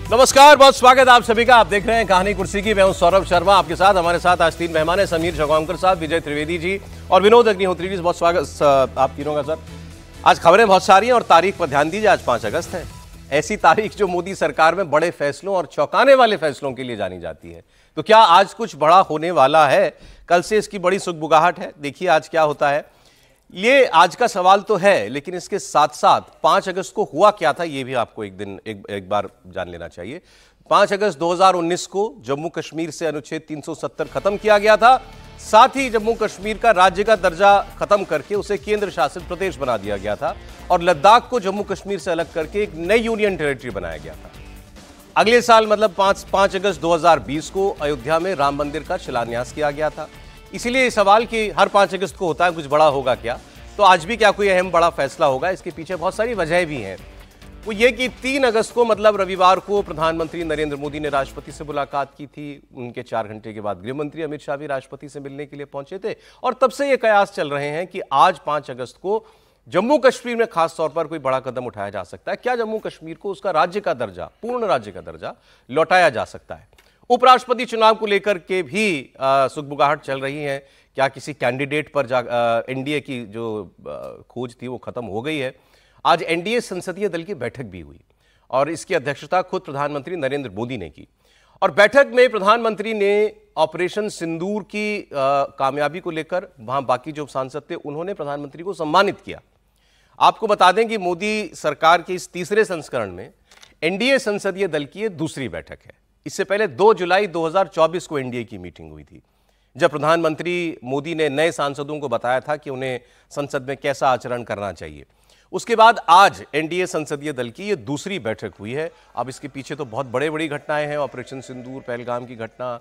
नमस्कार, बहुत स्वागत आप सभी का। आप देख रहे हैं कहानी कुर्सी की। मैं हूं सौरभ शर्मा, आपके साथ। हमारे साथ आज तीन मेहमान हैं, समीर जगौंकर साहब, विजय त्रिवेदी जी और विनोद अग्निहोत्री जी। बहुत स्वागत आप तीनों का सर। आज खबरें बहुत सारी हैं और तारीख पर ध्यान दीजिए। आज 5 अगस्त है, ऐसी तारीख जो मोदी सरकार में बड़े फैसलों और चौंकाने वाले फैसलों के लिए जानी जाती है। तो क्या आज कुछ बड़ा होने वाला है? कल से इसकी बड़ी सुगबुगाहट है। देखिए आज क्या होता है। ये आज का सवाल तो है, लेकिन इसके साथ साथ 5 अगस्त को हुआ क्या था ये भी आपको एक बार जान लेना चाहिए। 5 अगस्त 2019 को जम्मू कश्मीर से अनुच्छेद 370 खत्म किया गया था। साथ ही जम्मू कश्मीर का राज्य का दर्जा खत्म करके उसे केंद्र शासित प्रदेश बना दिया गया था और लद्दाख को जम्मू कश्मीर से अलग करके एक नई यूनियन टेरिटरी बनाया गया था। अगले साल मतलब 5 अगस्त 2020 को अयोध्या में राम मंदिर का शिलान्यास किया गया था। इसीलिए सवाल कि हर 5 अगस्त को होता है, कुछ बड़ा होगा क्या? तो आज भी क्या कोई अहम बड़ा फैसला होगा? इसके पीछे बहुत सारी वजहें भी हैं। वो ये कि 3 अगस्त को मतलब रविवार को प्रधानमंत्री नरेंद्र मोदी ने राष्ट्रपति से मुलाकात की थी। उनके 4 घंटे के बाद गृहमंत्री अमित शाह भी राष्ट्रपति से मिलने के लिए पहुंचे थे और तब से ये कयास चल रहे हैं कि आज 5 अगस्त को जम्मू कश्मीर में खास तौर पर कोई बड़ा कदम उठाया जा सकता है। क्या जम्मू कश्मीर को उसका राज्य का दर्जा, पूर्ण राज्य का दर्जा लौटाया जा सकता है? उपराष्ट्रपति चुनाव को लेकर के भी सुगबुगाहट चल रही है। क्या किसी कैंडिडेट पर एनडीए की जो खोज थी वो खत्म हो गई है? आज एनडीए संसदीय दल की बैठक भी हुई और इसकी अध्यक्षता खुद प्रधानमंत्री नरेंद्र मोदी ने की। और बैठक में प्रधानमंत्री ने ऑपरेशन सिंदूर की कामयाबी को लेकर वहां बाकी जो सांसद थे उन्होंने प्रधानमंत्री को सम्मानित किया। आपको बता दें कि मोदी सरकार के इस तीसरे संस्करण में एनडीए संसदीय दल की ये दूसरी बैठक है। इससे पहले 2 जुलाई 2024 को एनडीए की मीटिंग हुई थी, जब प्रधानमंत्री मोदी ने नए सांसदों को बताया था कि उन्हें संसद में कैसा आचरण करना चाहिए। उसके बाद आज एनडीए संसदीय दल की ये दूसरी बैठक हुई है। अब इसके पीछे तो बहुत बड़ी घटनाएं हैं, ऑपरेशन सिंदूर, पहलगाम की घटना,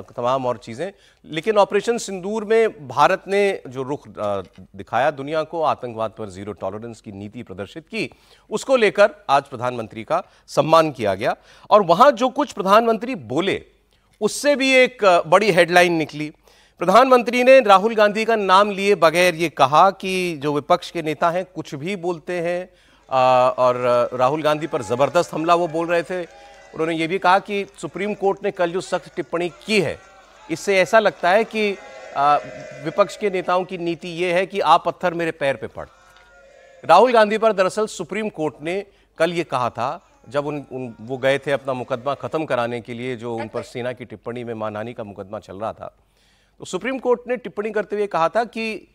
तमाम और चीज़ें। लेकिन ऑपरेशन सिंदूर में भारत ने जो रुख दिखाया दुनिया को, आतंकवाद पर जीरो टॉलरेंस की नीति प्रदर्शित की, उसको लेकर आज प्रधानमंत्री का सम्मान किया गया। और वहां जो कुछ प्रधानमंत्री बोले उससे भी एक बड़ी हेडलाइन निकली। प्रधानमंत्री ने राहुल गांधी का नाम लिए बगैर ये कहा कि जो विपक्ष के नेता हैं कुछ भी बोलते हैं और राहुल गांधी पर जबरदस्त हमला वो बोल रहे थे। उन्होंने ये भी कहा कि सुप्रीम कोर्ट ने कल जो सख्त टिप्पणी की है, इससे ऐसा लगता है कि विपक्ष के नेताओं की नीति ये है कि आप पत्थर मेरे पैर पे पड़। राहुल गांधी पर दरअसल सुप्रीम कोर्ट ने कल ये कहा था, जब वो गए थे अपना मुकदमा खत्म कराने के लिए, जो उन पर सेना की टिप्पणी में मानहानि का मुकदमा चल रहा था। तो सुप्रीम कोर्ट ने टिप्पणी करते हुए कहा था कि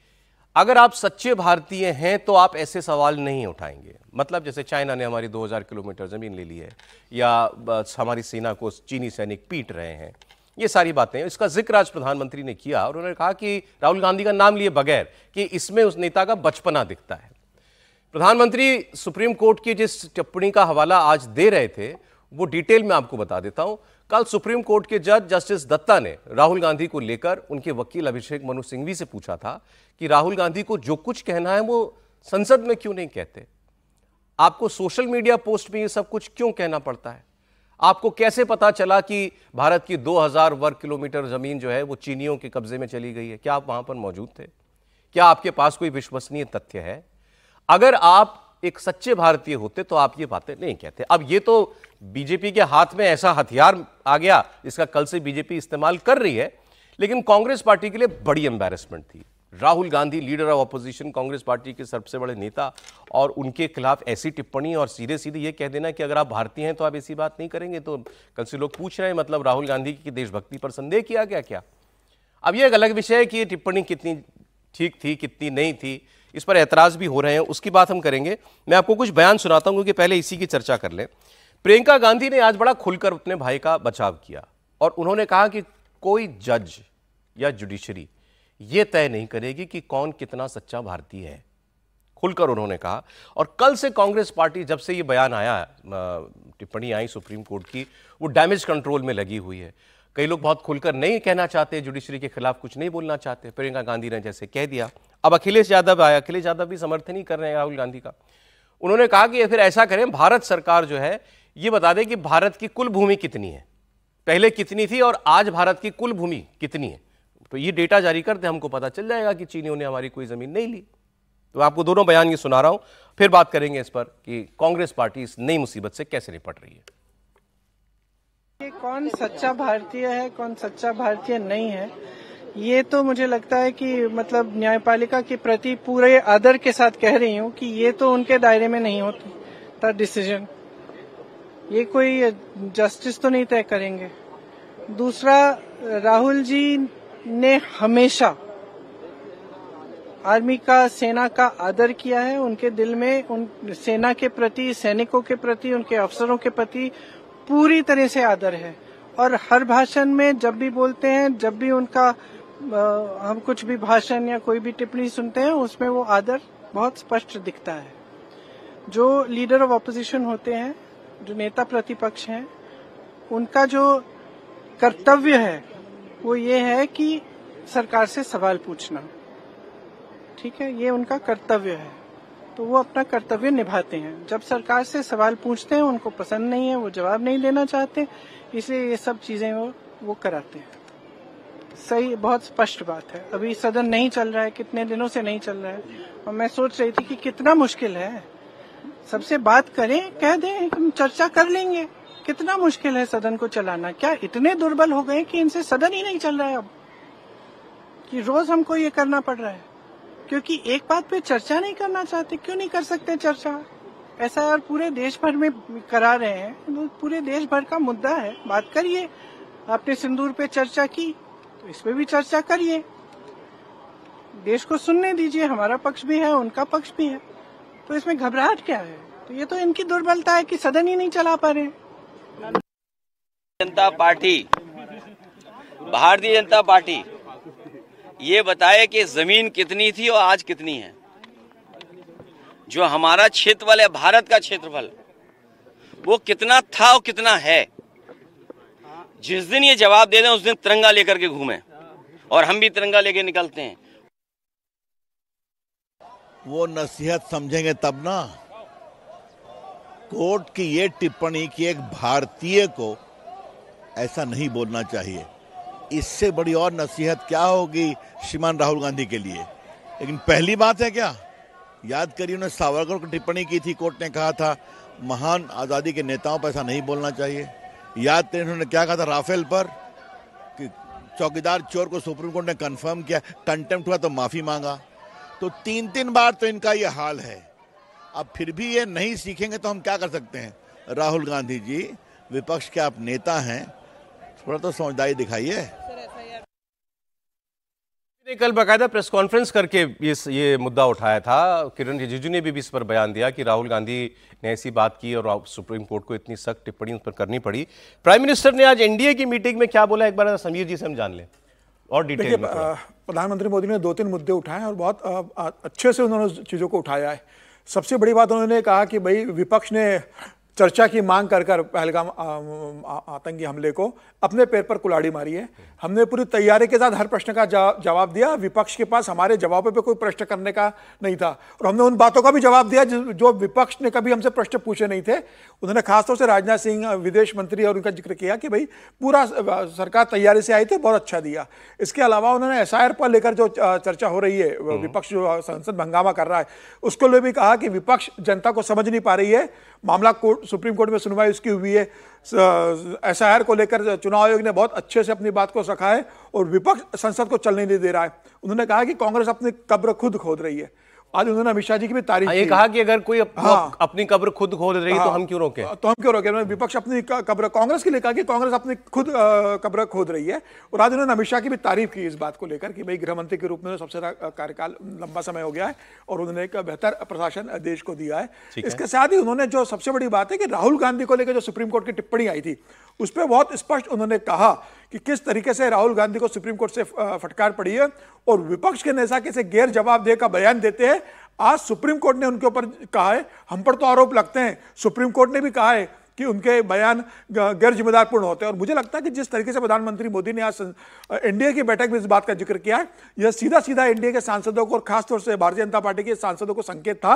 अगर आप सच्चे भारतीय हैं तो आप ऐसे सवाल नहीं उठाएंगे। मतलब जैसे चाइना ने हमारी 2000 किलोमीटर जमीन ले ली है, या हमारी सेना को चीनी सैनिक पीट रहे हैं, ये सारी बातें। इसका जिक्र आज प्रधानमंत्री ने किया और उन्होंने कहा कि राहुल गांधी का नाम लिए बगैर कि इसमें उस नेता का बचपना दिखता है। प्रधानमंत्री सुप्रीम कोर्ट की जिस टिप्पणी का हवाला आज दे रहे थे वो डिटेल में आपको बता देता हूं। कल सुप्रीम कोर्ट के जज जस्टिस दत्ता ने राहुल गांधी को लेकर उनके वकील अभिषेक मनु सिंघवी से पूछा था कि राहुल गांधी को जो कुछ कहना है वो संसद में क्यों नहीं कहते? आपको सोशल मीडिया पोस्ट में ये सब कुछ क्यों कहना पड़ता है? आपको कैसे पता चला कि भारत की 2000 वर्ग किलोमीटर जमीन जो है वो चीनियों के कब्जे में चली गई है? क्या आप वहां पर मौजूद थे? क्या आपके पास कोई विश्वसनीय तथ्य है? अगर आप एक सच्चे भारतीय होते तो आप ये बातें नहीं कहते। अब ये तो बीजेपी के हाथ में ऐसा हथियार आ गया जिसका कल से बीजेपी इस्तेमाल कर रही है, लेकिन कांग्रेस पार्टी के लिए बड़ी एम्बैरेसमेंट थी। Rahul Gandhi, leader of opposition, Congress party के सबसे बड़े नेता, और उनके खिलाफ ऐसी टिप्पणी और सीधे सीधे ये कह देना कि अगर आप भारतीय हैं तो आप ऐसी बात नहीं करेंगे। तो कल से लोग पूछ रहे हैं मतलब राहुल गांधी की देशभक्ति पर संदेह किया गया क्या? अब ये एक अलग विषय है कि ये टिप्पणी कितनी ठीक थी, कितनी नहीं थी, इस पर ऐतराज भी हो रहे हैं, उसकी बात हम करेंगे। मैं आपको कुछ बयान सुनाता हूं क्योंकि पहले इसी की चर्चा कर लें। प्रियंका गांधी ने आज बड़ा खुलकर अपने भाई का बचाव किया और उन्होंने कहा कि कोई जज या जुडिशरी ये तय नहीं करेगी कि कौन कितना सच्चा भारतीय है। खुलकर उन्होंने कहा। और कल से कांग्रेस पार्टी, जब से ये बयान आया, टिप्पणी आई सुप्रीम कोर्ट की, वो डैमेज कंट्रोल में लगी हुई है। कई लोग बहुत खुलकर नहीं कहना चाहते, जुडिशरी के खिलाफ कुछ नहीं बोलना चाहते। प्रियंका गांधी ने जैसे कह दिया। अब अखिलेश यादव आया, अखिलेश यादव भी समर्थन ही कर रहे हैं राहुल गांधी का। उन्होंने कहा कि फिर ऐसा करें, भारत सरकार जो है ये बता दे कि भारत की कुल भूमि कितनी है, पहले कितनी थी और आज भारत की कुल भूमि कितनी है। तो ये डेटा जारी करते हमको पता चल जाएगा कि चीनियों ने हमारी कोई जमीन नहीं ली। तो आपको दोनों बयान ये सुना रहा हूं, फिर बात करेंगे इस पर कि कांग्रेस पार्टी इस नई मुसीबत से कैसे निपट रही है। कि कौन सच्चा भारतीय है, कौन सच्चा भारतीय नहीं है, ये तो मुझे लगता है कि मतलब न्यायपालिका के प्रति पूरे आदर के साथ कह रही हूँ कि ये तो उनके दायरे में नहीं होता डिसीजन। ये कोई जस्टिस तो नहीं तय करेंगे। दूसरा, राहुल जी ने हमेशा आर्मी का, सेना का आदर किया है। उनके दिल में उन सेना के प्रति, सैनिकों के प्रति, उनके अफसरों के प्रति पूरी तरह से आदर है। और हर भाषण में जब भी बोलते हैं, जब भी उनका हम कुछ भी भाषण या कोई भी टिप्पणी सुनते हैं, उसमें वो आदर बहुत स्पष्ट दिखता है। जो लीडर ऑफ ऑपोजिशन होते हैं, जो नेता प्रतिपक्ष हैं, उनका जो कर्तव्य है वो ये है कि सरकार से सवाल पूछना। ठीक है, ये उनका कर्तव्य है, तो वो अपना कर्तव्य निभाते हैं। जब सरकार से सवाल पूछते हैं, उनको पसंद नहीं है, वो जवाब नहीं देना चाहते, इसलिए ये सब चीजें वो कराते हैं। सही, बहुत स्पष्ट बात है। अभी सदन नहीं चल रहा है, कितने दिनों से नहीं चल रहा है, और मैं सोच रही थी कि कितना मुश्किल है। सबसे बात करें, कह दें हम चर्चा कर लेंगे। कितना मुश्किल है सदन को चलाना। क्या इतने दुर्बल हो गए कि इनसे सदन ही नहीं चल रहा है अब, कि रोज हमको ये करना पड़ रहा है क्योंकि एक बात पे चर्चा नहीं करना चाहते। क्यों नहीं कर सकते चर्चा? ऐसा यार पूरे देश भर में करा रहे हैं, तो पूरे देश भर का मुद्दा है, बात करिए। आपने सिंदूर पे चर्चा की, तो इस पे भी चर्चा करिए। देश को सुनने दीजिए, हमारा पक्ष भी है, उनका पक्ष भी है, तो इसमें घबराहट क्या है? तो ये तो इनकी दुर्बलता है कि सदन ही नहीं चला पा रहे। जनता पार्टी, भारतीय जनता पार्टी ये बताए कि जमीन कितनी थी और आज कितनी है। जो हमारा क्षेत्रफल है, भारत का क्षेत्रफल, वो कितना था और कितना है। जिस दिन ये जवाब दे दें, उस दिन तिरंगा लेकर के घूमें, और हम भी तिरंगा लेके निकलते हैं। वो नसीहत समझेंगे तब ना। कोर्ट की ये टिप्पणी कि एक भारतीय को ऐसा नहीं बोलना चाहिए, इससे बड़ी और नसीहत क्या होगी श्रीमान राहुल गांधी के लिए। लेकिन पहली बात है क्या, याद करिए, उन्होंने सावरकर को टिप्पणी की थी, कोर्ट ने कहा था महान आज़ादी के नेताओं पर ऐसा नहीं बोलना चाहिए। याद करिए उन्होंने क्या कहा था राफेल पर, कि चौकीदार चोर को सुप्रीम कोर्ट ने कंफर्म किया, कंटेम्प्ट हुआ तो माफी मांगा। तो 3 बार तो इनका ये हाल है। अब फिर भी ये नहीं सीखेंगे तो हम क्या कर सकते हैं। राहुल गांधी जी, विपक्ष के आप नेता हैं, थोड़ा तो समझदारी दिखाइए। कल बाकायदा प्रेस कॉन्फ्रेंस करके ये मुद्दा उठाया था। किरण रिजिजू ने भी इस पर बयान दिया कि राहुल गांधी ने ऐसी बात की और सुप्रीम कोर्ट को इतनी सख्त टिप्पणी उस पर करनी पड़ी। प्राइम मिनिस्टर ने आज एनडीए की मीटिंग में क्या बोला, एक बार समीर जी से हम जान लें और डिटेल में। प्रधानमंत्री मोदी ने 2-3 मुद्दे उठाए और बहुत अच्छे से उन्होंने चीज़ों को उठाया है। सबसे बड़ी बात उन्होंने कहा कि भाई विपक्ष ने चर्चा की मांग कर पहलगाम आतंकी हमले को अपने पैर पर कुल्हाड़ी मारी है। हमने पूरी तैयारी के साथ हर प्रश्न का जवाब दिया। विपक्ष के पास हमारे जवाबों पे कोई प्रश्न करने का नहीं था, और हमने उन बातों का भी जवाब दिया जो विपक्ष ने कभी हमसे प्रश्न पूछे नहीं थे। उन्होंने खासतौर से राजनाथ सिंह विदेश मंत्री और उनका जिक्र किया कि भाई पूरा सरकार तैयारी से आई थी, बहुत अच्छा दिया। इसके अलावा उन्होंने SIR पर लेकर जो चर्चा हो रही है, विपक्ष जो संसद हंगामा कर रहा है, उसको लिए भी कहा कि विपक्ष जनता को समझ नहीं पा रही है। मामला सुप्रीम कोर्ट में सुनवाई उसकी हुई है। SIR को लेकर चुनाव आयोग ने बहुत अच्छे से अपनी बात को रखा है और विपक्ष संसद को चलने नहीं दे रहा है। उन्होंने कहा कि कांग्रेस अपनी कब्र खुद खोद रही है। आज उन्होंने अमित शाह जी की भी तारीफ की। कहा कि अगर कोई अपनी कब्र खुद खोद रही तो हम क्यों रोकें? तो हम क्यों रोकें? विपक्ष अपनी कब्र, कांग्रेस के लिए कहा कि कांग्रेस अपनी खुद कब्र खोद रही है। और आज उन्होंने अमित शाह की भी तारीफ की इस बात को लेकर कि भाई गृह मंत्री के रूप में सबसे ज्यादा कार्यकाल लंबा समय हो गया है और उन्होंने एक बेहतर प्रशासन देश को दिया है। इसके साथ ही उन्होंने जो सबसे बड़ी बात है कि राहुल गांधी को लेकर जो सुप्रीम कोर्ट की टिप्पणी आई थी, उस पर बहुत स्पष्ट उन्होंने कहा कि किस तरीके से राहुल गांधी को सुप्रीम कोर्ट से फटकार पड़ी है और विपक्ष के नेता कैसे गैर जवाबदेह का बयान देते हैं। आज सुप्रीम कोर्ट ने उनके ऊपर कहा है, हम पर तो आरोप लगते हैं, सुप्रीम कोर्ट ने भी कहा है कि उनके बयान गैर जिम्मेदारपूर्ण होते हैं। और मुझे लगता है कि जिस तरीके से प्रधानमंत्री मोदी ने आज एनडीए की बैठक में इस बात का जिक्र किया है, यह सीधा सीधा एनडीए के सांसदों को और खासतौर से भारतीय जनता पार्टी के सांसदों को संकेत था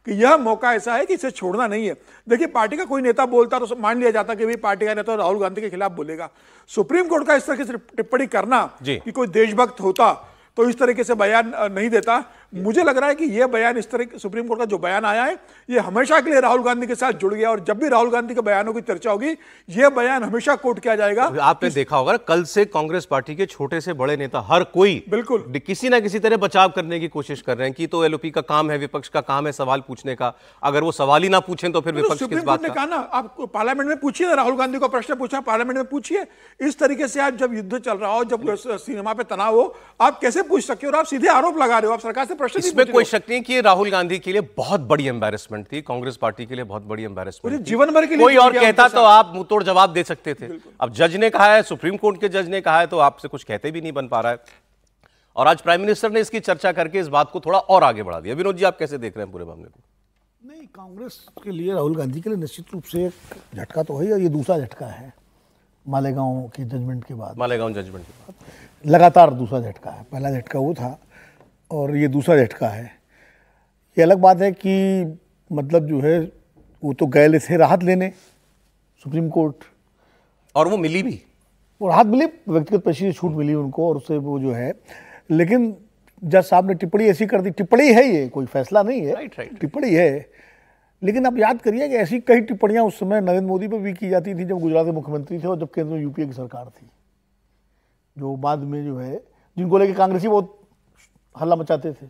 कि यह मौका ऐसा है कि इसे छोड़ना नहीं है। देखिए, पार्टी का कोई नेता बोलता तो मान लिया जाता कि भाई पार्टी का नेता राहुल गांधी के खिलाफ बोलेगा। सुप्रीम कोर्ट का इस तरह से टिप्पणी करना कि कोई देशभक्त होता तो इस तरीके से बयान नहीं देता। मुझे लग रहा है कि ये बयान, इस तरह सुप्रीम कोर्ट का जो बयान आया है, ये हमेशा के लिए राहुल गांधी के साथ जुड़ गया और जब भी राहुल गांधी के बयानों की चर्चा होगी ये बयान हमेशा कोट किया जाएगा। आपने देखा होगा कल से कांग्रेस पार्टी के छोटे से बड़े नेता हर कोई बिल्कुल किसी ना किसी तरह बचाव करने की कोशिश कर रहे हैं कि तो एलओपी का काम है, विपक्ष का काम है सवाल पूछने का, अगर वो सवाल ही ना पूछें तो फिर विपक्ष किस बात ने का। कहा ना, आप पार्लियामेंट में पूछिए, राहुल गांधी को प्रश्न पूछा पार्लियामेंट में पूछिए। इस तरीके से आप जब युद्ध चल रहा हो, जब सीमा पे तनाव हो, आप कैसे पूछ सकते हो? और आप सीधे आरोप लगा रहे हो, आप सरकार से प्रश्न नहीं पूछ रहे हो। कोई शक नहीं कि राहुल गांधी के लिए बहुत बड़ी एम्बैरेसमेंट थी, कांग्रेस पार्टी के लिए बहुत बड़ी एम्बैरेसमेंट थी, जीवन भर के लिए। कोई और कहता तो आप मुंह तोड़ जवाब दे सकते थे। अब जज ने कहा है, सुप्रीम कोर्ट के जज ने कहा है, तो आपसे कुछ कहते भी नहीं बन पा रहा है। और आज प्राइम मिनिस्टर ने इसकी चर्चा करके इस बात को थोड़ा और आगे बढ़ा दिया। विनोद जी, आप कैसे देख रहे हैं पूरे मामले को? नहीं, कांग्रेस के लिए, राहुल गांधी के लिए निश्चित रूप से एक झटका तो है, और ये दूसरा झटका है मालेगांव के जजमेंट के बाद। मालेगांव जजमेंट के बाद लगातार दूसरा झटका है। पहला झटका वो था और ये दूसरा झटका है। ये अलग बात है कि मतलब जो है वो तो गए थे राहत लेने सुप्रीम कोर्ट, और वो मिली भी, वो राहत मिली, व्यक्तिगत पेशी से छूट मिली उनको, और उससे वो जो है, लेकिन जज साहब ने टिप्पणी ऐसी कर दी। टिप्पणी है, ये कोई फैसला नहीं है, राइट। टिप्पणी है। लेकिन आप याद करिए कि ऐसी कई टिप्पणियां उस समय नरेंद्र मोदी पर भी की जाती थी जब गुजरात के मुख्यमंत्री थे और जब केंद्र में यूपीए की सरकार थी, जो बाद में जो है जिनको लेके कांग्रेसी बहुत हल्ला मचाते थे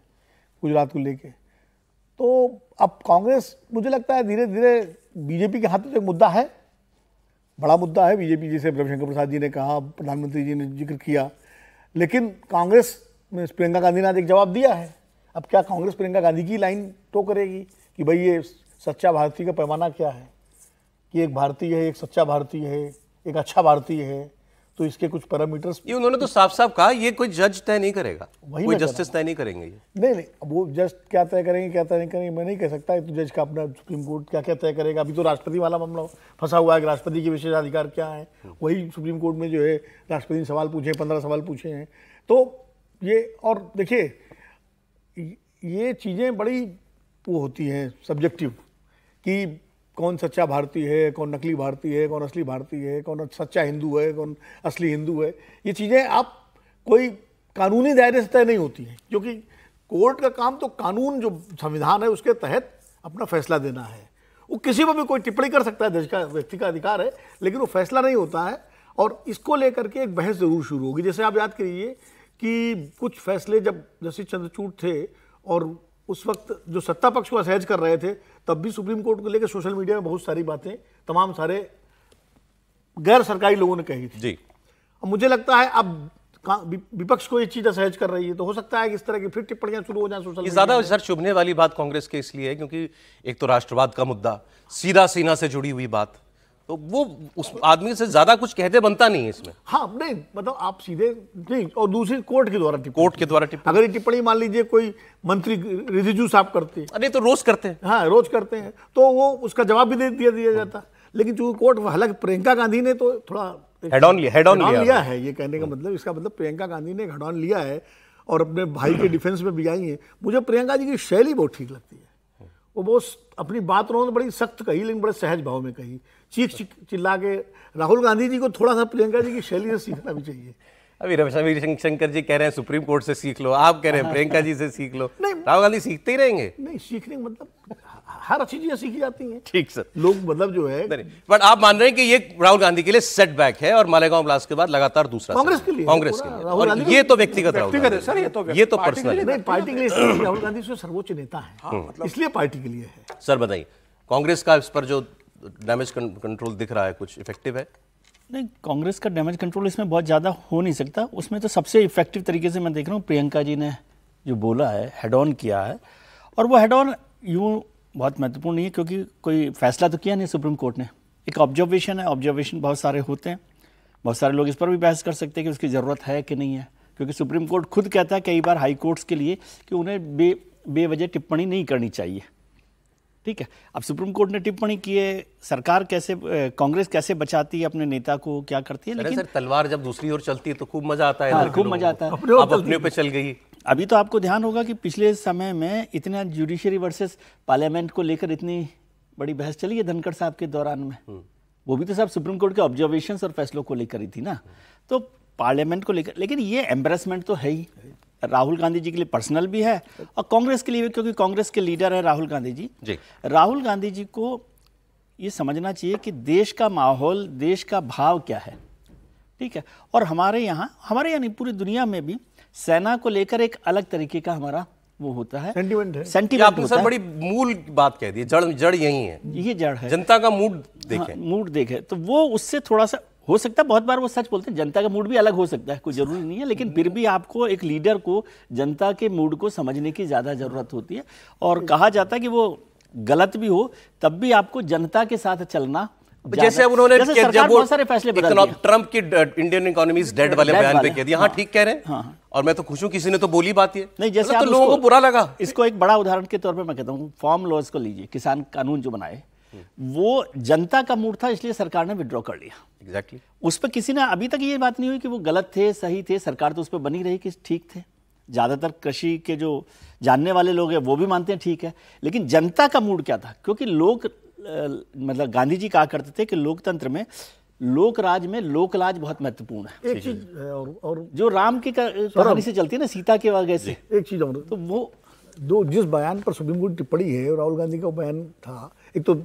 गुजरात को लेके। तो अब कांग्रेस, मुझे लगता है धीरे धीरे बीजेपी के हाथ में एक मुद्दा है, बड़ा मुद्दा है बीजेपी, जैसे रविशंकर प्रसाद जी ने कहा, प्रधानमंत्री जी ने जिक्र किया। लेकिन कांग्रेस में प्रियंका गांधी ने आज एक जवाब दिया है। अब क्या कांग्रेस प्रियंका गांधी की लाइन तो करेगी कि भाई ये सच्चा भारतीय का पैमाना क्या है, कि एक भारतीय है, एक सच्चा भारतीय है, एक अच्छा भारतीय है, तो इसके कुछ पैरामीटर्स। ये उन्होंने तो साफ साफ कहा ये कोई जज तय नहीं करेगा, वही कोई मैं जस्टिस तय नहीं करेंगे ये। नहीं, अब वो जज क्या तय करेंगे, क्या तय नहीं करेंगे, मैं नहीं कह सकता। तो जज का अपना सुप्रीम कोर्ट क्या क्या तय करेगा। अभी तो राष्ट्रपति वाला मामला फंसा हुआ है कि राष्ट्रपति के विशेषाधिकार क्या है। वही सुप्रीम कोर्ट में जो है राष्ट्रपति ने सवाल पूछे, 15 सवाल पूछे हैं। तो ये, और देखिए ये चीज़ें बड़ी वो होती हैं सब्जेक्टिव, कि कौन सच्चा भारतीय है, कौन नकली भारतीय है, कौन असली भारतीय है, कौन सच्चा हिंदू है, कौन असली हिंदू है। ये चीज़ें आप कोई कानूनी दायरे से तय नहीं होती हैं, क्योंकि कोर्ट का काम तो कानून जो संविधान है उसके तहत अपना फैसला देना है। वो किसी पर भी कोई टिप्पणी कर सकता है, देश का व्यक्ति का अधिकार है, लेकिन वो फैसला नहीं होता है। और इसको लेकर के एक बहस जरूर शुरू होगी। जैसे आप याद करिए कि कुछ फैसले जब जस्टिस चंद्रचूड़ थे और उस वक्त जो सत्ता पक्ष को असहज कर रहे थे, तब भी सुप्रीम कोर्ट को लेकर सोशल मीडिया में बहुत सारी बातें तमाम सारे गैर सरकारी लोगों ने कही थी जी। और मुझे लगता है अब विपक्ष को ये चीज असहज कर रही है, तो हो सकता है कि इस तरह की फिर टिप्पणियां शुरू हो जाएं सोशल मीडिया। ज्यादा सर चुभने वाली बात कांग्रेस के इसलिए है क्योंकि एक तो राष्ट्रवाद का मुद्दा, सीधा सीना से जुड़ी हुई बात, तो वो उस आदमी से ज्यादा कुछ कहते बनता नहीं है इसमें। हाँ, नहीं मतलब आप सीधे नहीं, और दूसरी कोर्ट के द्वारा टिप्पणी, अगर ये टिप्पणी मान लीजिए कोई मंत्री रिजिजू साहब करते, अरे तो रोज करते हैं, हाँ रोज करते हैं, तो वो उसका जवाब भी दिया जाता। लेकिन चूंकि कोर्ट, हालांकि प्रियंका गांधी ने तो थोड़ा हेड ऑन लिया है, ये कहने का मतलब, इसका मतलब प्रियंका गांधी ने हेड ऑन लिया है और अपने भाई के डिफेंस में भी आई है। मुझे प्रियंका जी की शैली बहुत ठीक लगती है। वो बहुत अपनी बात उन्होंने बड़ी सख्त कही, लेकिन बड़े सहज भाव में कही, चीख चिल्ला के। राहुल गांधी जी को थोड़ा सा प्रियंका जी की शैली से सीखना भी चाहिए। अभी रविशंकर जी कह रहे हैं सुप्रीम कोर्ट से सीख लो, आप कह रहे हैं प्रियंका जी से सीख लो। राहुल गांधी सीखते ही रहेंगे। नहीं, सीखने का मतलब हर अच्छी चीजें सीखी जाती हैं। ठीक सर, लोग मतलब जो है, बट आप मान रहे हैं कि ये राहुल गांधी के लिए सेटबैक है और मालेगांव ब्लास्ट के बाद लगातार दूसरा कांग्रेस के लिए, और ये तो व्यक्तिगत है सर, ये तो पर्सनल नहीं, पार्टी के लिए राहुल गांधी सर्वोच्च नेता है, इसलिए पार्टी के लिए है। सर बताइए, कांग्रेस का इस पर जो डैमेज कंट्रोल दिख रहा है कुछ इफेक्टिव है? नहीं, कांग्रेस का डैमेज कंट्रोल इसमें बहुत ज़्यादा हो नहीं सकता। उसमें तो सबसे इफेक्टिव तरीके से मैं देख रहा हूँ प्रियंका जी ने जो बोला है, हेड ऑन किया है। और वो हेड ऑन यूँ बहुत महत्वपूर्ण नहीं है, क्योंकि कोई फैसला तो किया नहीं सुप्रीम कोर्ट ने, एक ऑब्जर्वेशन है। ऑब्जर्वेशन बहुत सारे होते हैं, बहुत सारे लोग इस पर भी बहस कर सकते हैं कि उसकी ज़रूरत है कि नहीं है, क्योंकि सुप्रीम कोर्ट खुद कहता है कई बार हाई कोर्ट्स के लिए कि उन्हें बेवजह टिप्पणी नहीं करनी चाहिए। ठीक है, अब सुप्रीम कोर्ट ने टिप्पणी की है, सरकार कैसे, कांग्रेस कैसे बचाती है अपने नेता को, क्या करती है। लेकिन सर तलवार जब दूसरी ओर चलती है तो खूब मजा आता है। खूब मजा आता है, अब अपने पे चल गई। अभी तो आपको ध्यान होगा कि पिछले समय में इतना जुडिशरी वर्सेस पार्लियामेंट को लेकर इतनी बड़ी बहस चली है धनखड़ साहब के दौरान में, वो भी तो सब सुप्रीम कोर्ट के ऑब्जर्वेशंस और फैसलों को लेकर ही थी ना, तो पार्लियामेंट को लेकर। लेकिन ये एम्बेरसमेंट तो है ही, राहुल गांधी जी के लिए पर्सनल भी है और कांग्रेस के लिए भी, क्योंकि कांग्रेस के लीडर है राहुल गांधी जी। राहुल गांधी जी को ये समझना चाहिए कि देश का माहौल, देश का भाव क्या है, ठीक है। और हमारे यहाँ नहीं, पूरी दुनिया में भी सेना को लेकर एक अलग तरीके का हमारा वो होता है, सेंटीमेंट है। सेंटीमेंट आपने सर बड़ी मूल बात कह दी, जड़ यही है, ये जड़ है। जनता का मूड देखें, मूड देखे तो वो उससे थोड़ा सा हो सकता है, बहुत बार वो सच बोलते हैं, जनता का मूड भी अलग हो सकता है, कोई जरूरी नहीं है, लेकिन फिर भी आपको एक लीडर को जनता के मूड को समझने की ज्यादा जरूरत होती है। और कहा जाता है कि वो गलत भी हो तब भी आपको जनता के साथ चलना, जैसे अब उन्होंने जब बहुत सारे फैसले बदल दिए, ट्रम्प की इंडियन इकोनॉमी इज डेड वाले बयान पे कह दिया, हाँ ठीक कह रहे हैं। हाँ। और मैं तो खुश हूं, किसी ने तो बोली बात ये नहीं, जैसे तो लोगों को बुरा लगा। इसको एक बड़ा उदाहरण के तौर पे मैं कहता हूँ, फार्म लॉज को लीजिए, किसान कानून जो बनाए, वो जनता का मूड था, इसलिए सरकार ने विड्रॉ कर लिया। एग्जैक्टली। उस पर किसी ने अभी तक ये बात नहीं हुई कि वो गलत थे, सही थे, सरकार तो उस पर बनी रही कि ठीक थे। ज्यादातर कृषि के जो जानने वाले लोग हैं वो भी मानते हैं ठीक है, लेकिन जनता का मूड क्या था? क्योंकि लोग मतलब गांधी जी कहा करते थे कि लोकतंत्र में, लोक राज में लोकलाज बहुत महत्वपूर्ण है। एक चीज और जो राम की कहानी से चलती है ना, सीता के वजह से, एक चीज और, तो वो जिस बयान पर सुप्रीम कोर्ट टिप्पणी है, राहुल गांधी का बयान था, एक तो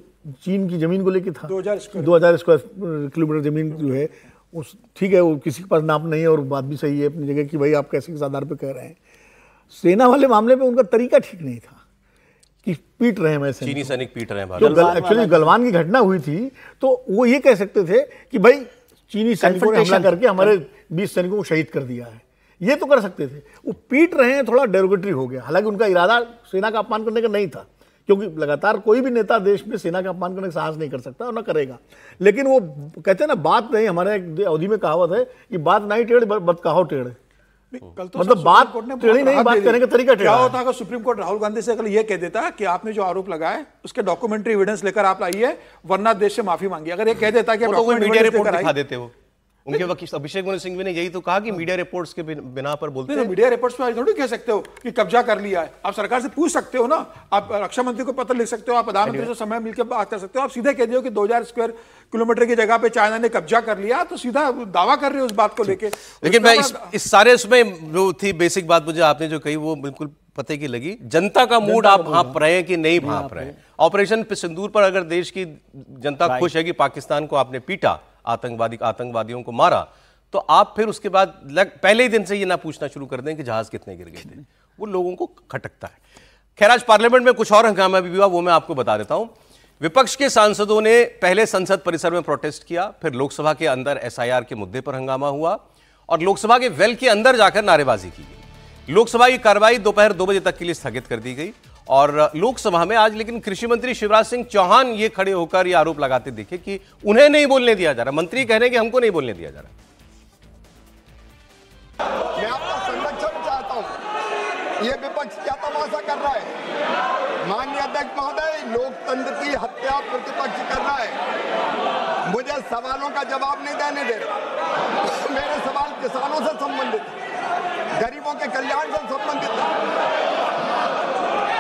चीन की जमीन को लेके था, 2000 स्क्वायर किलोमीटर जमीन जो है उस, ठीक है, वो किसी के पास नाप नहीं है और बात भी सही है अपनी जगह कि भाई आप कैसे किस आधार पे कह रहे हैं। सेना वाले मामले में उनका तरीका ठीक नहीं था कि पीट रहे हैं, मैं चीनी सैनिक पीट रहे हैं। जो एक्चुअली गलवान की घटना हुई थी तो वो ये कह सकते थे कि भाई चीनी सैनिकों ने हमला करके हमारे 20 सैनिकों को शहीद कर दिया है, ये तो कर सकते थे। वो पीट रहे हैं, थोड़ा डेरोगेटरी हो गया। हालांकि उनका इरादा सेना का अपमान करने का नहीं था, क्योंकि लगातार कोई भी नेता देश में सेना का अपमान करने का साहस नहीं कर सकता और ना करेगा। लेकिन वो कहते हैं ना, बात नहीं, हमारे अवधि में कहावत है कि बात नहीं टेढ़ बत कहो टेढ़। कल तो मतलब बात टेढ़ी नहीं, बात करने का तरीका टेढ़ा क्या है। होता अगर सुप्रीम कोर्ट राहुल गांधी से अगर ये कह देता कि आपने जो आरोप लगाए उसके डॉक्यूमेंट्री एविडेंस लेकर आप आइए, वरना देश से माफी मांगी, अगर ये कह देता कि मीडिया रिपोर्ट दिखा देते हो, उनके वकील अभिषेक मनु सिंघवी ने यही तो कहा कि मीडिया रिपोर्ट्स के बिना पर बोलते हैं। मीडिया रिपोर्ट्स पे थोड़ी कह सकते हो कि कब्जा कर लिया है। आप सरकार से पूछ सकते हो ना, आप रक्षा मंत्री को पत्र लिख सकते हो, आप प्रधानमंत्री से समय मिलकर बात कर सकते हो। आप सीधे कह दियो कि 2000 स्क्वायर किलोमीटर की जगह पे चाइना ने कब्जा कर लिया, तो सीधा दावा कर रहे हो उस बात को लेके। लेकिन मैं इस सारे उसमें जो थी बेसिक बात मुझे आपने जो कही वो बिल्कुल पते की लगी। जनता का मूड आप भांप रहे हैं कि नहीं भांप रहे हैं? ऑपरेशन सिंदूर पर अगर देश की जनता खुश है कि पाकिस्तान को आपने पीटा, आतंकवादियों को मारा, तो आप फिर उसके बाद पहले ही दिन से ये ना पूछना शुरू कर दें कि जहाज कितने गिर गए थे, वो लोगों को खटकता है। खैर, आज पार्लियामेंट में कुछ और हंगामा भी हुआ, वो मैं आपको बता देता हूं। विपक्ष के सांसदों ने पहले संसद परिसर में प्रोटेस्ट किया, फिर लोकसभा के अंदर एसआईआर के मुद्दे पर हंगामा हुआ और लोकसभा के वेल के अंदर जाकर नारेबाजी की गई। लोकसभा की कार्रवाई दोपहर 2 बजे तक के लिए स्थगित कर दी गई और लोकसभा में आज लेकिन कृषि मंत्री शिवराज सिंह चौहान ये खड़े होकर ये आरोप लगाते दिखे कि उन्हें नहीं बोलने दिया जा रहा। मंत्री कह रहे हैं कि हमको नहीं बोलने दिया जा रहा। मैं आपका संरक्षण चाहता हूं। ये विपक्ष क्या तमाशा कर रहा है? माननीय अध्यक्ष महोदय, लोकतंत्र की हत्या प्रतिपक्ष कर रहा है। मुझे सवालों का जवाब नहीं देने दे रहा। मेरे सवाल किसानों से संबंधित, गरीबों के कल्याण से संबंधित है।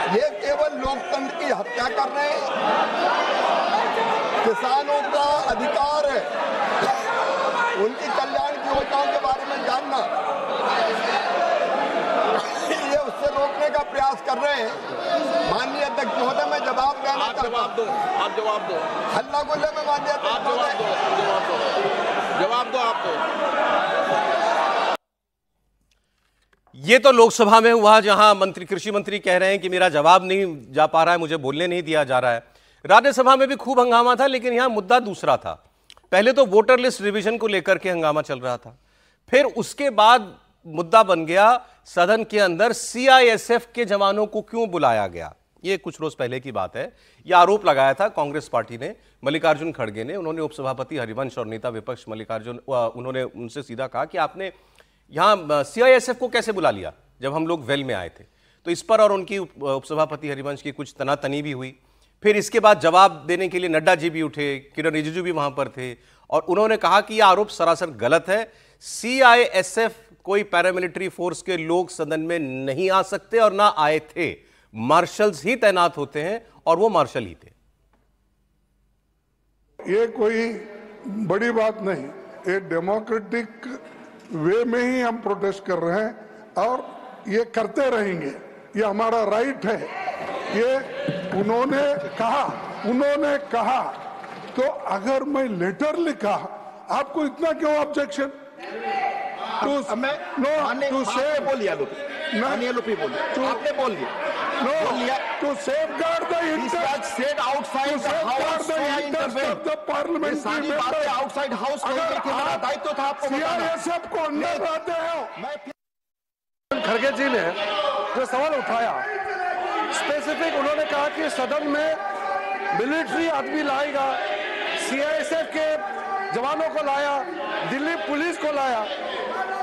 ये केवल लोकतंत्र की हत्या कर रहे हैं। किसानों का अधिकार है उनकी कल्याण की योजनाओं के बारे में जानना, ये उससे रोकने का प्रयास कर रहे हैं। माननीय अध्यक्ष महोदय, मैं जवाब देना चाहता हूं। आप जवाब दो। हल्ला गुल्ले में माननीय अध्यक्ष महोदय, जवाब दो आप तो। ये तो लोकसभा में हुआ जहां कृषि मंत्री कह रहे हैं कि मेरा जवाब नहीं जा पा रहा है, मुझे बोलने नहीं दिया जा रहा है। राज्यसभा में भी खूब हंगामा था, लेकिन यहां मुद्दा दूसरा था। पहले तो वोटर लिस्ट रिवीजन को लेकर के हंगामा चल रहा था, फिर उसके बाद मुद्दा बन गया सदन के अंदर सीआईएसएफ के जवानों को क्यों बुलाया गया। ये कुछ रोज पहले की बात है। यह आरोप लगाया था कांग्रेस पार्टी ने, मल्लिकार्जुन खड़गे ने। उन्होंने उपसभापति हरिवंश और नेता विपक्ष मल्लिकार्जुन, उन्होंने उनसे सीधा कहा कि आपने यहां सीआईएसएफ को कैसे बुला लिया जब हम लोग वेल में आए थे। तो इस पर और उनकी उपसभापति हरिवंश की कुछ तनातनी भी हुई। फिर इसके बाद जवाब देने के लिए नड्डा जी भी उठे, किरण रिजिजू भी वहां पर थे और उन्होंने कहा कि यह आरोप सरासर गलत है। सीआईएसएफ कोई पैरामिलिट्री फोर्स के लोग सदन में नहीं आ सकते और ना आए थे। मार्शल्स ही तैनात होते हैं और वो मार्शल ही थे। ये कोई बड़ी बात नहीं, एक डेमोक्रेटिक वे में ही हम प्रोटेस्ट कर रहे हैं और ये करते रहेंगे, ये हमारा राइट है। ये उन्होंने कहा तो अगर मैं लेटर लिखा, आपको इतना क्यों ऑब्जेक्शन? आपने बोल दिया to safeguard the interest of the parliamentary members. Outside house दायित्व था आपको CISF को अंदर लाते हो। खड़गे जी ने जो सवाल उठाया, स्पेसिफिक उन्होंने कहा कि सदन में मिलिट्री आदमी लाएगा, CISF के जवानों को लाया, दिल्ली पुलिस को लाया।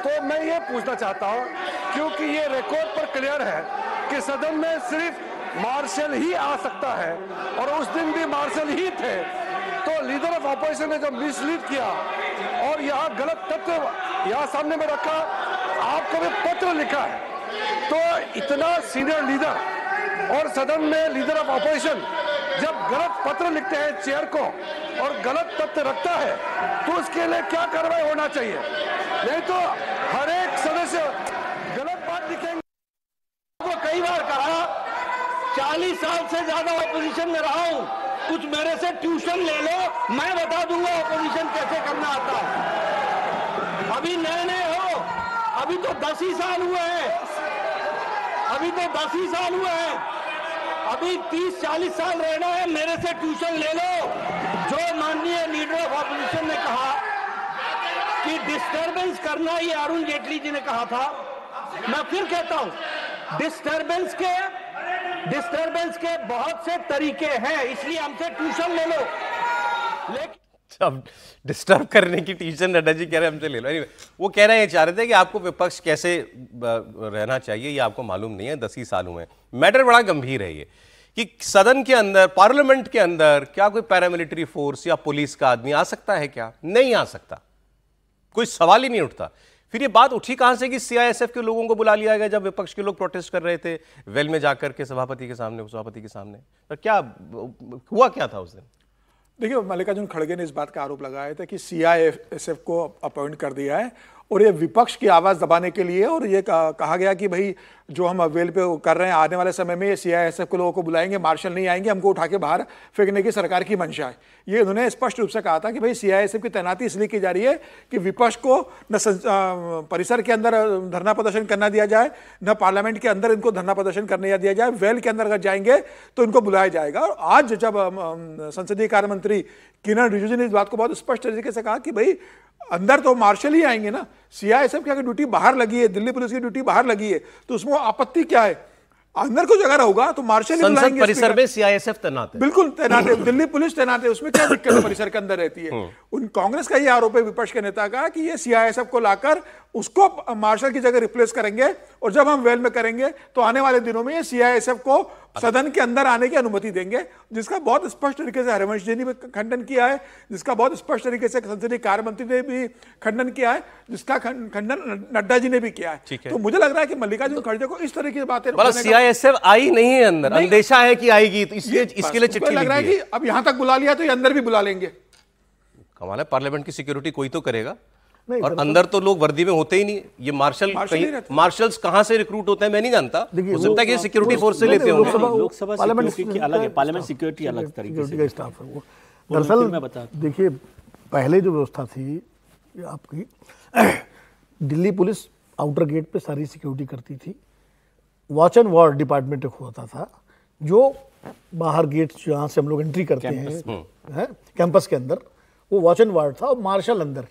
तो मैं ये पूछना चाहता हूँ, क्योंकि ये रिकॉर्ड पर क्लियर है कि सदन में सिर्फ मार्शल ही आ सकता है और उस दिन भी मार्शल ही थे। तो लीडर ऑफ ऑपोजिशन ने जो मिसलीड किया और यहाँ गलत तथ्य यहाँ सामने में रखा, आपको भी पत्र लिखा है। तो इतना सीनियर लीडर और सदन में लीडर ऑफ ऑपोजिशन जब गलत पत्र लिखते हैं चेयर को और गलत तथ्य रखता है, तो उसके लिए क्या कार्रवाई होना चाहिए? नहीं तो हर एक सदस्य गलत बात लिखेंगे। तो कई बार कहा, 40 साल से ज्यादा ऑपोजिशन में रहा हूं, कुछ मेरे से ट्यूशन ले लो, मैं बता दूंगा ऑपोजिशन कैसे करना आता है। अभी नए नए हो, अभी तो 10 ही साल हुए हैं, अभी 30-40 साल रहना है, मेरे से ट्यूशन ले लो। जो माननीय लीडर ऑफ ऑपोजिशन ने कहा कि डिस्टर्बेंस करना, ये अरुण जेटली जी ने कहा था, मैं फिर कहता हूं, डिस्टर्बेंस के बहुत से तरीके हैं, इसलिए हमसे ट्यूशन ले लो। लेकिन अब डिस्टर्ब करने की ट्यूशन नड्डा जी कह रहे हैं हमसे ले लो। anyway, वो कह रहे हैं, चाह रहे थे कि आपको विपक्ष कैसे रहना चाहिए ये आपको मालूम नहीं है, 10 ही साल हुए। मैटर बड़ा गंभीर है ये कि सदन के अंदर, पार्लियामेंट के अंदर क्या कोई पैरामिलिट्री फोर्स या पुलिस का आदमी आ सकता है? क्या नहीं आ सकता, कोई सवाल ही नहीं उठता। फिर ये बात उठी कहां से कि CISF के लोगों को बुला लिया गया जब विपक्ष के लोग प्रोटेस्ट कर रहे थे वेल में जाकर के सभापति के सामने? तो क्या हुआ, क्या था उस दिन? देखिए, मल्लिकार्जुन खड़गे ने इस बात का आरोप लगाया था कि CISF को अपॉइंट कर दिया है और ये विपक्ष की आवाज़ दबाने के लिए, और ये कहा गया कि भाई जो हम वेल पे कर रहे हैं, आने वाले समय में ये CISF के लोगों को बुलाएंगे, मार्शल नहीं आएंगे, हमको उठा के बाहर फेंकने की सरकार की मंशा है। ये उन्होंने स्पष्ट रूप से कहा था कि भाई CISF की तैनाती इसलिए की जा रही है कि विपक्ष को न परिसर के अंदर धरना प्रदर्शन करना दिया जाए, न पार्लियामेंट के अंदर इनको धरना प्रदर्शन करने दिया जाए। वेल के अंदर अगर जाएंगे तो इनको बुलाया जाएगा। और आज जब संसदीय कार्य मंत्री किरण रिजिजू ने इस बात को बहुत स्पष्ट तरीके से कहा कि भाई अंदर तो मार्शल ही आएंगे ना, CISF की अगर ड्यूटी बाहर लगी है, दिल्ली पुलिस की ड्यूटी बाहर लगी है, तो उसमें आपत्ति क्या है? अंदर कुछ अगर होगा तो मार्शल ही बुलाएंगे। परिसर में CISF तैनात है, बिल्कुल तैनात है, दिल्ली पुलिस तैनात है, उसमें क्या दिक्कत है? परिसर के अंदर रहती है। उन कांग्रेस का ये आरोप है, विपक्ष के नेता का, कि ये CISF को लाकर उसको मार्शल की जगह रिप्लेस करेंगे और जब हम वेल में करेंगे तो आने वाले दिनों में ये CISF को सदन के अंदर आने की अनुमति देंगे, जिसका बहुत स्पष्ट तरीके से हरिवंश जी ने भी खंडन किया है, जिसका बहुत स्पष्ट तरीके से संसदीय कार्य मंत्री ने भी खंडन किया है, जिसका खंडन नड्डा जी ने भी किया है। तो मुझे लग रहा है कि मल्लिकार्जुन खड़गे को इस तरह की बातें, CISF आई नहीं है अंदर, अंदेशा है कि आएगी, तो इसलिए इसके लिए चिट्ठी लग रहा है कि अब यहां तक बुला लिया तो ये अंदर भी बुला लेंगे। कमाल है, पार्लियामेंट की सिक्योरिटी कोई तो करेगा, और अंदर तो लोग वर्दी में होते ही नहीं। ये मार्शल्स कहां से रिक्रूट होते हैं मैं नहीं जानता, हो सकता है कि सिक्योरिटी फोर्स से लेते होंगे। लोकसभा सिक्योरिटी की अलग है, पार्लियामेंट सिक्योरिटी अलग तरीके से का स्टाफ है वो। दरअसल देखिए, पहले जो व्यवस्था थी आपकी, दिल्ली पुलिस आउटर गेट पे सारी सिक्योरिटी करती थी। वॉच एंड वार्ड डिपार्टमेंट होता था, जो बाहर गेट जहाँ से हम लोग एंट्री करते हैं कैंपस के अंदर, वो वॉच एंड वार्ड था और मार्शल अंदर,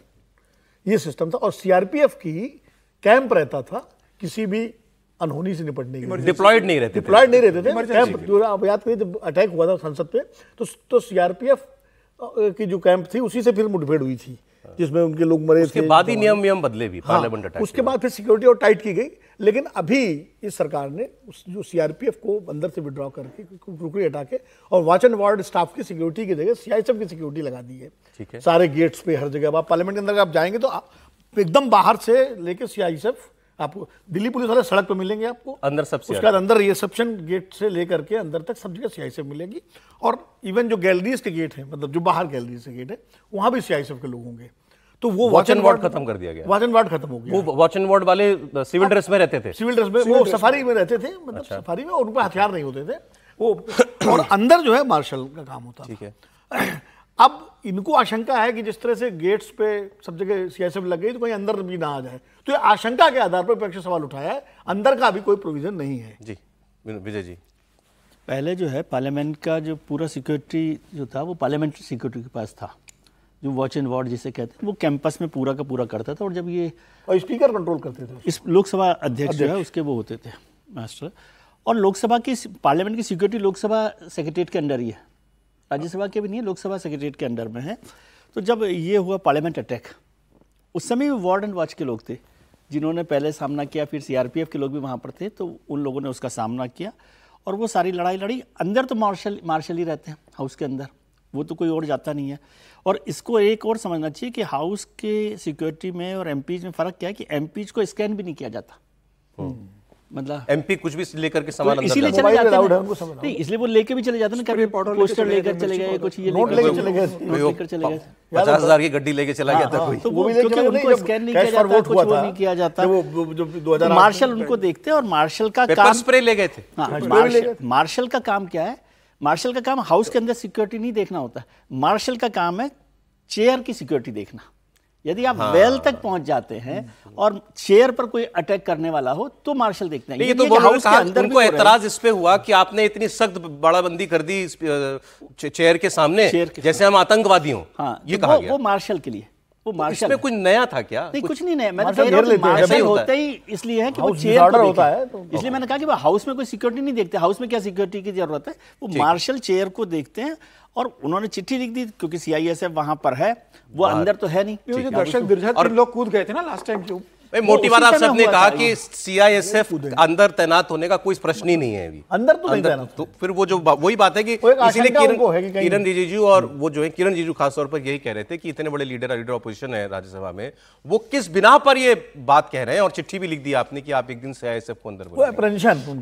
ये सिस्टम था। और CRPF की कैंप रहता था किसी भी अनहोनी से निपटने के लिए। डिप्लॉयड नहीं रहते थे कैंप। जो आप याद करिए, जब अटैक हुआ था संसद पे, तो CRPF की जो कैंप थी उसी से फिर मुठभेड़ हुई थी, जिसमें उनके लोग मरे थे। उसके बाद ही नियम बदले भी, पार्लियामेंट अटैक उसके बाद फिर सिक्योरिटी और टाइट की गई। लेकिन अभी इस सरकार ने जो CRPF को अंदर से विड्रॉ करके, कुकरी हटा के, और वॉच एंड वार्ड स्टाफ की सिक्योरिटी की जगह CISF की सिक्योरिटी लगा दी है। ठीक है, सारे गेट्स पे, हर जगह। आप पार्लियामेंट के अंदर आप जाएंगे तो एकदम बाहर से लेके CISF आपको, दिल्ली पुलिस वाले सड़क पे मिलेंगे आपको, अंदर सब, उसके बाद अंदर रिसेप्शन गेट से लेकर के अंदर तक सब जगह CISF मिलेगी। और इवन जो गैलरीज के गेट हैं, मतलब जो बाहर गैलरीज के गेट है, वहां भी CISF के लोग होंगे। तो वो वॉच एंड वार्ड खत्म कर दिया गया। वॉच एंड वार्ड खत्म हो गया। वो वॉच एंड वार्ड वाले सिविल ड्रेस में रहते थे, सिविल ड्रेस में, वो सफारी में रहते थे, मतलब सफारी में, और उन पर हथियार नहीं होते थे वो, और अंदर जो है मार्शल का काम होता ठीक है। अब इनको आशंका है कि जिस तरह से गेट्स पे सब जगह सीआईएसएफ लग गई तो कहीं अंदर भी ना आ जाए, तो ये आशंका के आधार पर विपक्ष ने सवाल उठाया है। अंदर का अभी कोई प्रोविजन नहीं है। जी विजय जी, पहले जो है पार्लियामेंट का जो पूरा सिक्योरिटी जो था वो पार्लियामेंट्री सिक्योरिटी के पास था, जो वॉच एंड वार्ड जिसे कहते हैं, वो कैंपस में पूरा का पूरा करता था। और जब ये और स्पीकर कंट्रोल करते थे, इस लोकसभा अध्यक्ष जो है उसके वो होते थे मास्टर। और लोकसभा की पार्लियामेंट की सिक्योरिटी लोकसभा सेक्रेटरीट के अंडर ही है, राज्यसभा के भी नहीं है, लोकसभा सेक्रेटरीट के अंडर में है। तो जब ये हुआ पार्लियामेंट अटैक, उस समय भी वार्ड एंड वॉच के लोग थे जिन्होंने पहले सामना किया, फिर सीआरपीएफ के लोग भी वहाँ पर थे, तो उन लोगों ने उसका सामना किया और वो सारी लड़ाई लड़ी। अंदर तो मार्शल ही रहते हैं हाउस के अंदर, वो तो कोई और जाता नहीं है। और इसको एक और समझना चाहिए कि हाउस के सिक्योरिटी में और एमपीज में फ़र्क क्या है कि एमपीज को स्कैन भी नहीं किया जाता, मतलब एमपी कुछ भी लेकर के सामान अंदर इसीलिए जाता चले जाते है, हैं, नहीं इसलिए वो लेके भी चले जाते हैं, कभी पोस्टर लेकर चले गए, कुछ ये नोट लेकर चले गए, लेकर चले गए, 50,000 की गड्डी लेके चला गया था कोई। तो वो क्योंकि उनको स्कैन नहीं किया जाता, कुछ वो नहीं किया जाता, तो मार्शल उनको देखते हैं। और मार्शल का काम स्प्रे ले गए थे। मार्शल का काम क्या है? मार्शल का काम हाउस के अंदर सिक्योरिटी नहीं देखना होता, मार्शल का काम है चेयर की सिक्योरिटी देखना। यदि आप वेल तक पहुंच जाते हैं और चेयर पर कोई अटैक करने वाला हो तो मार्शल देखते हैं। ये तो हाउस के अंदर उनको एतराज इस पे हुआ कि आपने इतनी सख्त बाड़ाबंदी कर दी चेयर के सामने, जैसे हम आतंकवादी हों। हाँ, ये कहा गया। वो मार्शल के लिए, वो मार्शल इसमें कुछ नया था क्या? नहीं, कुछ नहीं नया। मैं कह रहा हूं मार्शल होता ही इसलिए है कि वो चेयर को होता है, इसलिए मैंने कहा कि वो हाउस में कोई सिक्योरिटी नहीं देखते। हाउस में क्या सिक्योरिटी की जरूरत है? वो मार्शल चेयर को देखते हैं। और उन्होंने चिट्ठी लिख दी क्योंकि सीआईएसएफ वहां पर है, वो अंदर तो है नहीं। जो दर्शक बिरजा 3 लोग कूद गए थे ना लास्ट टाइम जो मोटी बात आप सबने कहा कि सीआईएसएफ अंदर तैनात होने का कोई प्रश्न ही नहीं है अभी अंदर तो नहीं तैनात। तो फिर वो जो वही बात है कि इसीलिए किरण रिजिजू और वो जो है किरण रिजिजू खासतौर पर यही कह रहे थे कि इतने बड़े लीडर ऑपोजिशन है राज्यसभा में, वो किस बिना पर ये बात कह रहे हैं। और चिट्ठी भी लिख दी आपने कि आप एक दिन सीआईएसएफ को अंदर